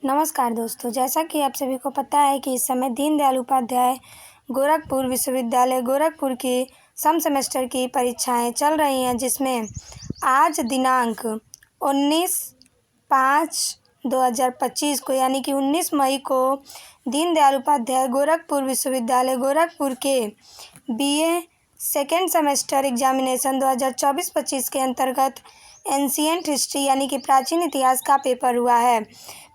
नमस्कार दोस्तों, जैसा कि आप सभी को पता है कि इस समय दीनदयाल उपाध्याय गोरखपुर विश्वविद्यालय गोरखपुर की सम सेमेस्टर की परीक्षाएं चल रही हैं, जिसमें आज दिनांक 19/5/2025 को यानी कि 19 मई को दीनदयाल उपाध्याय गोरखपुर विश्वविद्यालय गोरखपुर के BA सेकेंड सेमेस्टर एग्जामिनेशन 2024-25 के अंतर्गत एंशिएंट हिस्ट्री यानी कि प्राचीन इतिहास का पेपर हुआ है।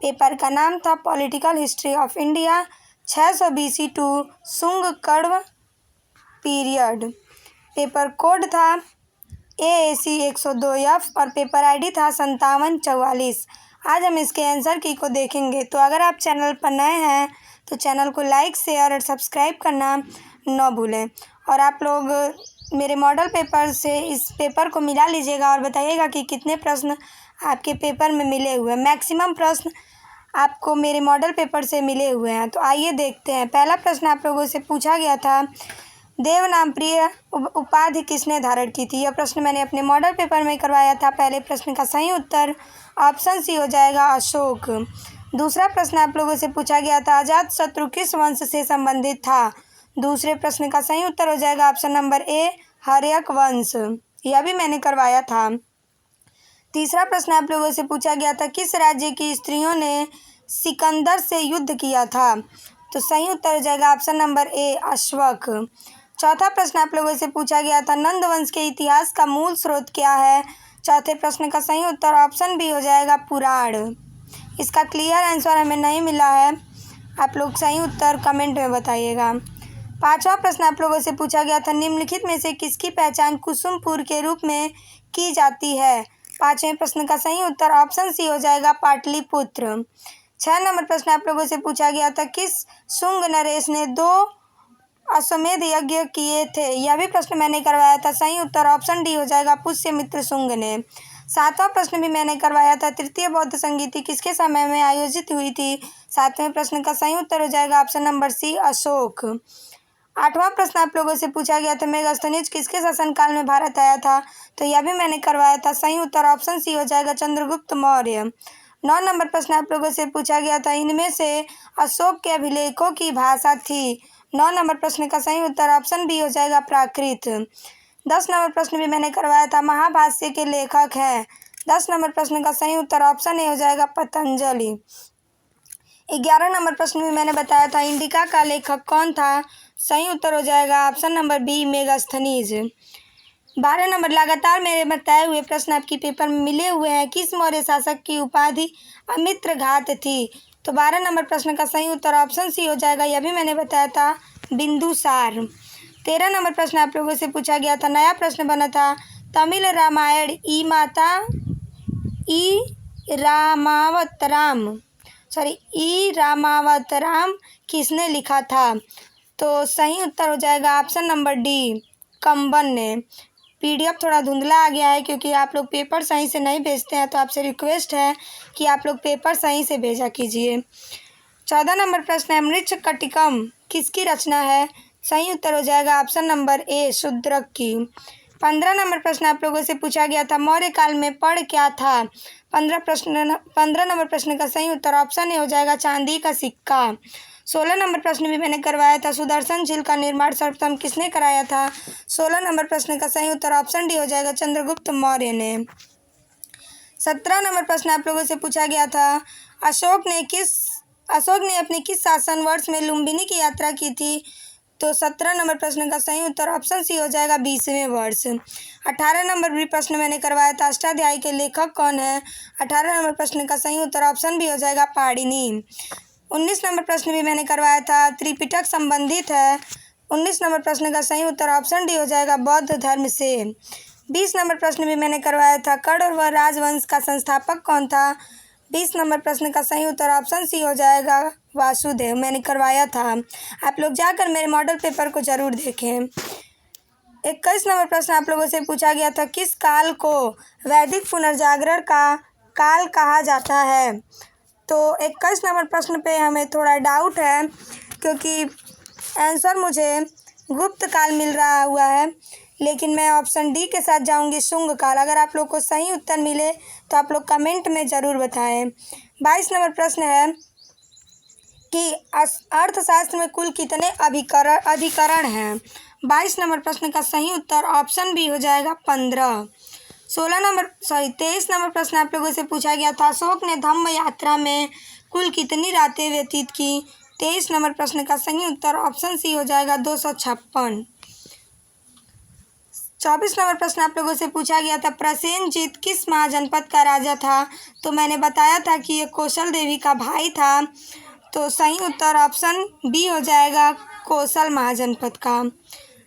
पेपर का नाम था political history of India 600 BC to Shunga Kanva period. Paper code था AAC 102F और पेपर ID था 5744। आज हम इसके आंसर की को देखेंगे। तो अगर आप चैनल पर नए हैं तो चैनल को लाइक, शेयर और सब्सक्राइब करना न भूलें। और आप लोग मेरे मॉडल पेपर से इस पेपर को मिला लीजिएगा और बताइएगा कि कितने प्रश्न आपके पेपर में मिले हुए हैं। मैक्सिमम प्रश्न आपको मेरे मॉडल पेपर से मिले हुए हैं। तो आइए देखते हैं। पहला प्रश्न आप लोगों से पूछा गया था, देव नाम प्रिय उपाधि किसने धारण की थी। यह प्रश्न मैंने अपने मॉडल पेपर में करवाया था। पहले प्रश्न का सही उत्तर ऑप्शन सी हो जाएगा, अशोक। दूसरा प्रश्न आप लोगों से पूछा गया था, अजातशत्रु किस वंश से संबंधित था। दूसरे प्रश्न का सही उत्तर हो जाएगा ऑप्शन नंबर ए, हर्यक वंश। यह भी मैंने करवाया था। तीसरा प्रश्न आप लोगों से पूछा गया था, किस राज्य की स्त्रियों ने सिकंदर से युद्ध किया था। तो सही उत्तर हो जाएगा ऑप्शन नंबर ए, अश्वक। चौथा प्रश्न आप लोगों से पूछा गया था, नंद वंश के इतिहास का मूल स्रोत क्या है। चौथे प्रश्न का सही उत्तर ऑप्शन बी हो जाएगा, पुराण। इसका क्लियर आंसर हमें नहीं मिला है, आप लोग सही उत्तर कमेंट में बताइएगा। पांचवा प्रश्न आप लोगों से पूछा गया था, निम्नलिखित में से किसकी पहचान कुसुमपुर के रूप में की जाती है। पांचवें प्रश्न का सही उत्तर ऑप्शन सी हो जाएगा, पाटलिपुत्र। 6 नंबर प्रश्न आप लोगों से पूछा गया था, किस शुंग नरेश ने 2 अश्वमेध यज्ञ किए थे। यह भी प्रश्न मैंने करवाया था। सही उत्तर ऑप्शन डी हो जाएगा, पुष्यमित्र शुंग ने। 7वां प्रश्न भी मैंने करवाया था, तृतीय बौद्ध संगीति किसके समय में आयोजित हुई थी। 7वें प्रश्न का सही उत्तर हो जाएगा ऑप्शन नंबर सी, अशोक। 8वां प्रश्न आप लोगों से पूछा गया था, मेगास्थनीज किसके शासनकाल में भारत आया था। तो यह भी मैंने करवाया था। सही उत्तर ऑप्शन सी हो जाएगा, चंद्रगुप्त मौर्य। 9 नंबर प्रश्न आप लोगों से पूछा गया था, इनमें से अशोक के अभिलेखों की भाषा थी। 9 नंबर प्रश्न का सही उत्तर ऑप्शन बी हो जाएगा, प्राकृत। 10 नंबर प्रश्न भी मैंने करवाया था, महाभाष्य के लेखक हैं। 10 नंबर प्रश्न का सही उत्तर ऑप्शन ए हो जाएगा, पतंजलि। 11 नंबर प्रश्न भी मैंने बताया था, इंडिका का लेखक कौन था। सही उत्तर हो जाएगा option number B, Megasthenes. 12 number, लगातार मेरे बताए हुए प्रश्न आपकी पेपर में मिले हुए हैं, किस मौर्य शासक की उपाधि अमित्रघात थी। तो 12 नंबर प्रश्न का सही उत्तर ऑप्शन सी हो जाएगा, यह भी मैंने बताया था, बिंदुसार। 13 नंबर प्रश्न आप लोगों से पूछा गया था, नया प्रश्न बना था, तमिल रामायण ई रामावतारम किसने लिखा था। तो सही उत्तर हो जाएगा ऑप्शन नंबर डी, कंबन ने। PDF थोड़ा धुंधला आ गया है क्योंकि आप लोग पेपर सही से नहीं भेजते हैं, तो आपसे रिक्वेस्ट है कि आप लोग पेपर सही से भेजा कीजिए। 14 नंबर प्रश्न है, मृच्छकटिकम किसकी रचना है। सही उत्तर हो जाएगा ऑप्शन नंबर ए, शूद्रक की। 15 नंबर प्रश्न आप लोगों से पूछा गया था, मौर्य काल में पढ़ क्या था। 15 नंबर प्रश्न का सही उत्तर ऑप्शन ए हो जाएगा, चांदी का सिक्का। 16 नंबर प्रश्न भी मैंने करवाया था, सुदर्शन झील का निर्माण सर्वप्रथम किसने कराया था। 16 नंबर प्रश्न का सही उत्तर ऑप्शन डी हो जाएगा, चंद्रगुप्त मौर्य ने। 17 नंबर प्रश्न आप लोगों से पूछा गया था, अशोक ने अपने किस शासन वर्ष में लुम्बिनी की यात्रा की थी। तो 17 नंबर प्रश्न का सही उत्तर ऑप्शन सी हो जाएगा, 20वें वर्ष। 18 नंबर भी प्रश्न मैंने करवाया था, अष्टाध्यायी के लेखक कौन है। 18 नंबर प्रश्न का सही उत्तर ऑप्शन बी हो जाएगा, पाणिनि। 19 नंबर प्रश्न भी मैंने करवाया था, त्रिपिटक संबंधित है। 19 नंबर प्रश्न का सही उत्तर ऑप्शन डी हो जाएगा, बौद्ध धर्म से। 20 नंबर प्रश्न भी मैंने करवाया था, कण्व व राजवंश का संस्थापक कौन था। 20 नंबर प्रश्न का सही उत्तर ऑप्शन सी हो जाएगा, वासुदेव, मैंने करवाया था। आप लोग जाकर मेरे मॉडल पेपर को ज़रूर देखें। 21 नंबर प्रश्न आप लोगों से पूछा गया था, किस काल को वैदिक पुनर्जागरण का काल कहा जाता है। तो 21 नंबर प्रश्न पे हमें थोड़ा डाउट है क्योंकि आंसर मुझे गुप्त काल मिल रहा हुआ है, लेकिन मैं ऑप्शन डी के साथ जाऊंगी, शुंग काल। अगर आप लोग को सही उत्तर मिले तो आप लोग कमेंट में ज़रूर बताएं। 22 नंबर प्रश्न है कि अर्थशास्त्र में कुल कितने अधिकरण हैं। 22 नंबर प्रश्न का सही उत्तर ऑप्शन बी हो जाएगा 15। 23 नंबर प्रश्न आप लोगों से पूछा गया था, अशोक ने धम्म यात्रा में कुल कितनी रातें व्यतीत की। 23 नंबर प्रश्न का सही उत्तर ऑप्शन सी हो जाएगा 256। 24 नंबर प्रश्न आप लोगों से पूछा गया था, प्रसेनजीत किस महाजनपद का राजा था। तो मैंने बताया था कि ये कौशल देवी का भाई था। तो सही उत्तर ऑप्शन बी हो जाएगा कौशल महाजनपद का।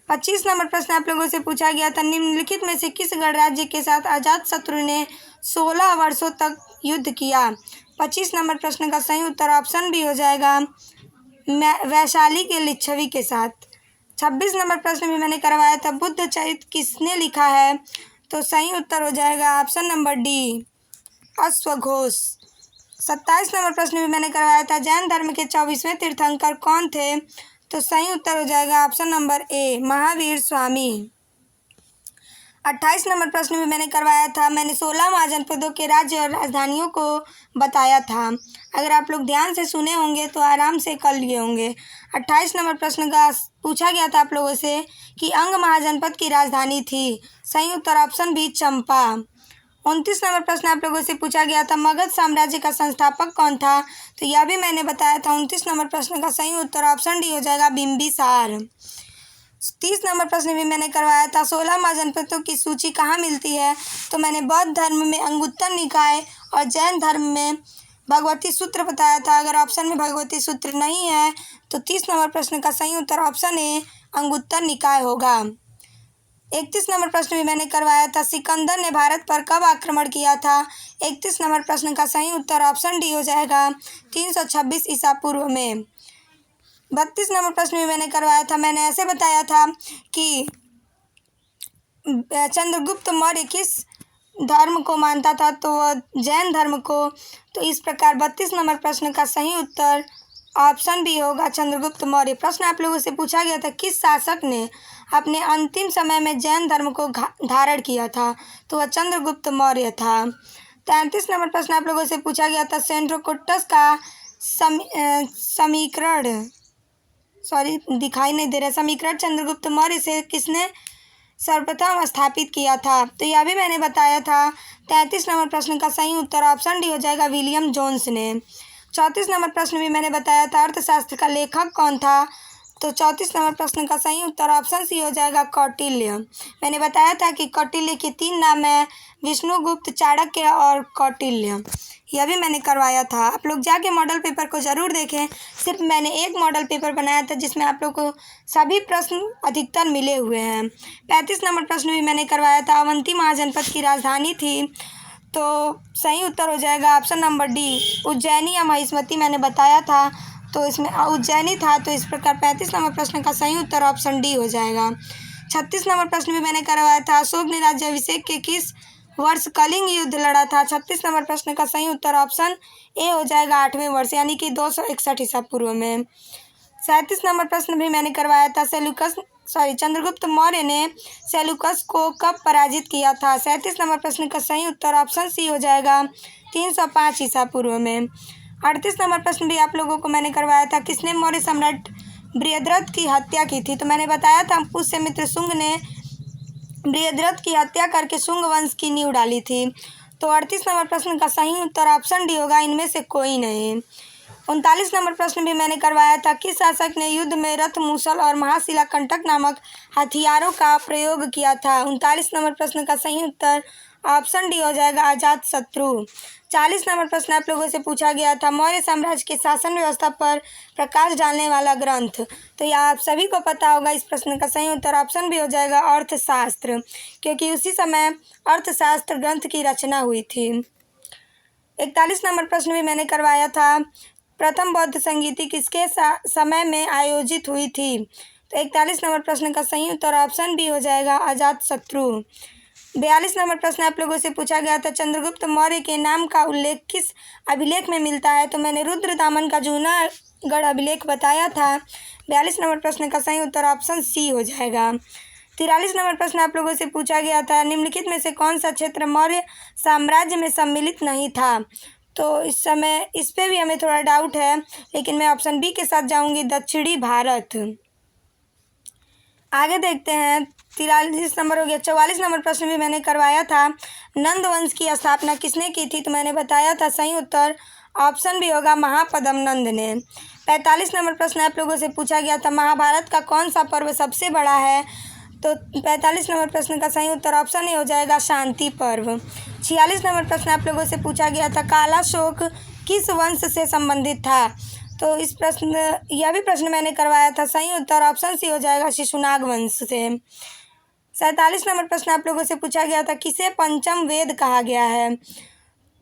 25 नंबर प्रश्न आप लोगों से पूछा गया था, निम्नलिखित में से किस गणराज्य के साथ अजातशत्रु ने 16 वर्षों तक युद्ध किया। 25 नंबर प्रश्न का सही उत्तर ऑप्शन बी हो जाएगा वैशाली के लिच्छवी के साथ। 26 नंबर प्रश्न भी मैंने करवाया था, बुद्ध चरित्र किसने लिखा है। तो सही उत्तर हो जाएगा ऑप्शन नंबर डी अश्वघोष। 27 नंबर प्रश्न भी मैंने करवाया था, जैन धर्म के 24वें तीर्थंकर कौन थे। तो सही उत्तर हो जाएगा option number A Mahavir Swami. 28 number प्रश्न भी मैंने करवाया था, मैंने 16 महाजनपदों के राज्य और राजधानियों को बताया था। अगर आप लोग ध्यान से सुने होंगे तो आराम से कर लिए होंगे। 28 नंबर प्रश्न का पूछा गया था आप लोगों से कि अंग महाजनपद की राजधानी थी। सही उत्तर ऑप्शन बी चंपा। 29 नंबर प्रश्न आप लोगों से पूछा गया था, मगध साम्राज्य का संस्थापक कौन था। तो यह भी मैंने बताया था। 29 नंबर प्रश्न का सही उत्तर ऑप्शन डी हो जाएगा बिंबिसार। 30 नंबर प्रश्न भी मैंने करवाया था, 16 महाजनपदों की सूची कहाँ मिलती है। तो मैंने बौद्ध धर्म में अंगुत्तर निकाय और जैन धर्म में भगवती सूत्र बताया था। अगर ऑप्शन में भगवती सूत्र नहीं है तो 30 नंबर प्रश्न का सही उत्तर ऑप्शन ए अंगुत्तर निकाय होगा। 31 नंबर प्रश्न भी मैंने करवाया था, सिकंदर ने भारत पर कब आक्रमण किया था। 31 नंबर प्रश्न का सही उत्तर ऑप्शन डी हो जाएगा 326 ईसा पूर्व में। 32 नंबर प्रश्न भी मैंने करवाया था, मैंने ऐसे बताया था कि चंद्रगुप्त मौर्य किस धर्म को मानता था। तो वह जैन धर्म को। तो इस प्रकार 32 नंबर प्रश्न का सही उत्तर ऑप्शन बी होगा चंद्रगुप्त मौर्य। प्रश्न आप लोगों से पूछा गया था, किस शासक ने अपने अंतिम समय में जैन धर्म को धारण किया था। तो वह चंद्रगुप्त मौर्य था। 33 नंबर प्रश्न आप लोगों से पूछा गया था, सेंड्रोकुटस का समीकरण चंद्रगुप्त मौर्य से किसने सर्वप्रथम स्थापित किया था। तो यह भी मैंने बताया था। 33 नंबर प्रश्न का सही उत्तर ऑप्शन डी हो जाएगा विलियम जोन्स ने। 34 नंबर प्रश्न भी मैंने बताया था, अर्थशास्त्र का लेखक कौन था। तो 34 नंबर प्रश्न का सही उत्तर ऑप्शन सी हो जाएगा कौटिल्य। मैंने बताया था कि कौटिल्य के 3 नाम हैं, विष्णुगुप्त, चाणक्य और कौटिल्य। यह भी मैंने करवाया था। आप लोग जाके मॉडल पेपर को ज़रूर देखें। सिर्फ मैंने एक मॉडल पेपर बनाया था जिसमें आप लोग को सभी प्रश्न अधिकतर मिले हुए हैं। 35 नंबर प्रश्न भी मैंने करवाया था, अवंती महाजनपद की राजधानी थी। तो सही उत्तर हो जाएगा ऑप्शन नंबर डी उज्जैनी या महिष्मती मैंने बताया था। तो इसमें उज्जैनी था। तो इस प्रकार 35 नंबर प्रश्न का सही उत्तर ऑप्शन डी हो जाएगा। 36 नंबर प्रश्न भी मैंने करवाया था, अशोक ने राज्याभिषेक के किस वर्ष कलिंग युद्ध लड़ा था। 36 नंबर प्रश्न का सही उत्तर ऑप्शन ए हो जाएगा 8वें वर्ष यानी कि 261 ईसा पूर्व में। 37 नंबर प्रश्न भी मैंने करवाया था, चंद्रगुप्त मौर्य ने सेल्यूकस को कब पराजित किया था। 37 नंबर प्रश्न का सही उत्तर ऑप्शन सी हो जाएगा 305 ईसा पूर्व में। 38 नंबर प्रश्न भी आप लोगों को मैंने करवाया था, किसने मौर्य सम्राट बृहद्रथ की हत्या की थी। तो मैंने बताया था पुष्यमित्र शुंग ने बृहद्रथ की हत्या करके शुंग वंश की नींव डाली थी। तो 38 नंबर प्रश्न का सही उत्तर ऑप्शन डी होगा इनमें से कोई नहीं। 39 नंबर प्रश्न भी मैंने करवाया था, किस शासक ने युद्ध में रथ, मूसल और महाशिला कंटक नामक हथियारों का प्रयोग किया था। 39 नंबर प्रश्न का सही उत्तर ऑप्शन डी हो जाएगा अजातशत्रु। 40 नंबर प्रश्न आप लोगों से पूछा गया था, मौर्य साम्राज्य के शासन व्यवस्था पर प्रकाश डालने वाला ग्रंथ। तो यह आप सभी को पता होगा। इस प्रश्न का सही उत्तर ऑप्शन भी हो जाएगा अर्थशास्त्र, क्योंकि उसी समय अर्थशास्त्र ग्रंथ की रचना हुई थी। 41 नंबर प्रश्न भी मैंने करवाया था, प्रथम बौद्ध संगीति किसके समय में आयोजित हुई थी। तो 41 नंबर प्रश्न का सही उत्तर ऑप्शन बी हो जाएगा अजातशत्रु। 42 नंबर प्रश्न आप लोगों से पूछा गया था, चंद्रगुप्त मौर्य के नाम का उल्लेख किस अभिलेख में मिलता है। तो मैंने रुद्रदामन का जूनागढ़ अभिलेख बताया था। 42 नंबर प्रश्न का सही उत्तर ऑप्शन सी हो जाएगा। 43 नंबर प्रश्न आप लोगों से पूछा गया था, निम्नलिखित में से कौन सा क्षेत्र मौर्य साम्राज्य में सम्मिलित नहीं था। तो इस समय इस पे भी हमें थोड़ा डाउट है, लेकिन मैं ऑप्शन बी के साथ जाऊंगी, दक्षिणी भारत। आगे देखते हैं, 43 नंबर हो गया। 44 नंबर प्रश्न भी मैंने करवाया था, नंद वंश की स्थापना किसने की थी, तो मैंने बताया था सही उत्तर ऑप्शन भी होगा महापद्म नंद ने। 45 नंबर प्रश्न आप लोगों से पूछा गया था, महाभारत का कौन सा पर्व सबसे बड़ा है, तो 45 नंबर प्रश्न का सही उत्तर ऑप्शन ए हो जाएगा शांति पर्व। 46 नंबर प्रश्न आप लोगों से पूछा गया था, काला शोक किस वंश से संबंधित था, तो इस प्रश्न यह भी प्रश्न मैंने करवाया था, सही उत्तर ऑप्शन सी हो जाएगा शिशुनाग वंश से। 47 नंबर प्रश्न आप लोगों से पूछा गया था, किसे पंचम वेद कहा गया है,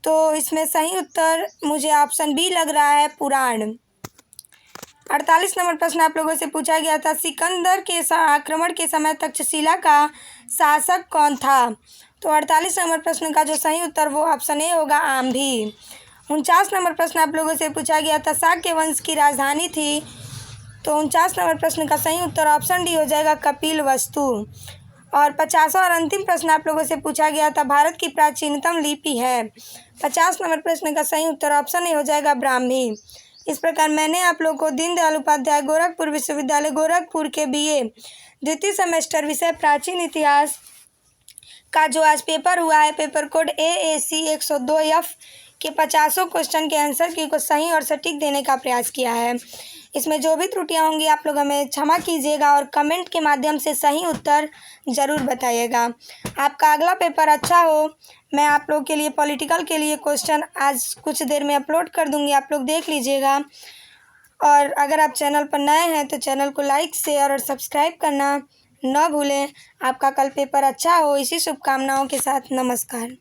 तो इसमें सही उत्तर मुझे ऑप्शन बी लग रहा है पुराण। 48 नंबर प्रश्न आप लोगों से पूछा गया था, सिकंदर के आक्रमण के समय तक्षशिला का शासक कौन था, तो 48 नंबर प्रश्न का जो सही उत्तर वो ऑप्शन ए होगा आम्भी। 49 नंबर प्रश्न आप लोगों से पूछा गया था, शाक्य वंश की राजधानी थी, तो 49 नंबर प्रश्न का सही उत्तर ऑप्शन डी हो जाएगा कपिलवस्तु। और 50वां और अंतिम प्रश्न आप लोगों से पूछा गया था, भारत की प्राचीनतम लिपि है, 50 नंबर प्रश्न का सही उत्तर ऑप्शन ए हो जाएगा ब्राह्मी। इस प्रकार मैंने आप लोगों को दीनदयाल उपाध्याय गोरखपुर विश्वविद्यालय गोरखपुर के BA द्वितीय सेमेस्टर विषय प्राचीन इतिहास का जो आज पेपर हुआ है, पेपर कोड AAC 102F के 50 क्वेश्चन के आंसर की को सही और सटीक देने का प्रयास किया है। इसमें जो भी त्रुटियां होंगी आप लोग हमें क्षमा कीजिएगा और कमेंट के माध्यम से सही उत्तर ज़रूर बताइएगा। आपका अगला पेपर अच्छा हो। मैं आप लोग के लिए पॉलिटिकल के लिए क्वेश्चन आज कुछ देर में अपलोड कर दूंगी, आप लोग देख लीजिएगा। और अगर आप चैनल पर नए हैं तो चैनल को लाइक शेयर और सब्सक्राइब करना न भूलें। आपका कल पेपर अच्छा हो, इसी शुभकामनाओं के साथ नमस्कार।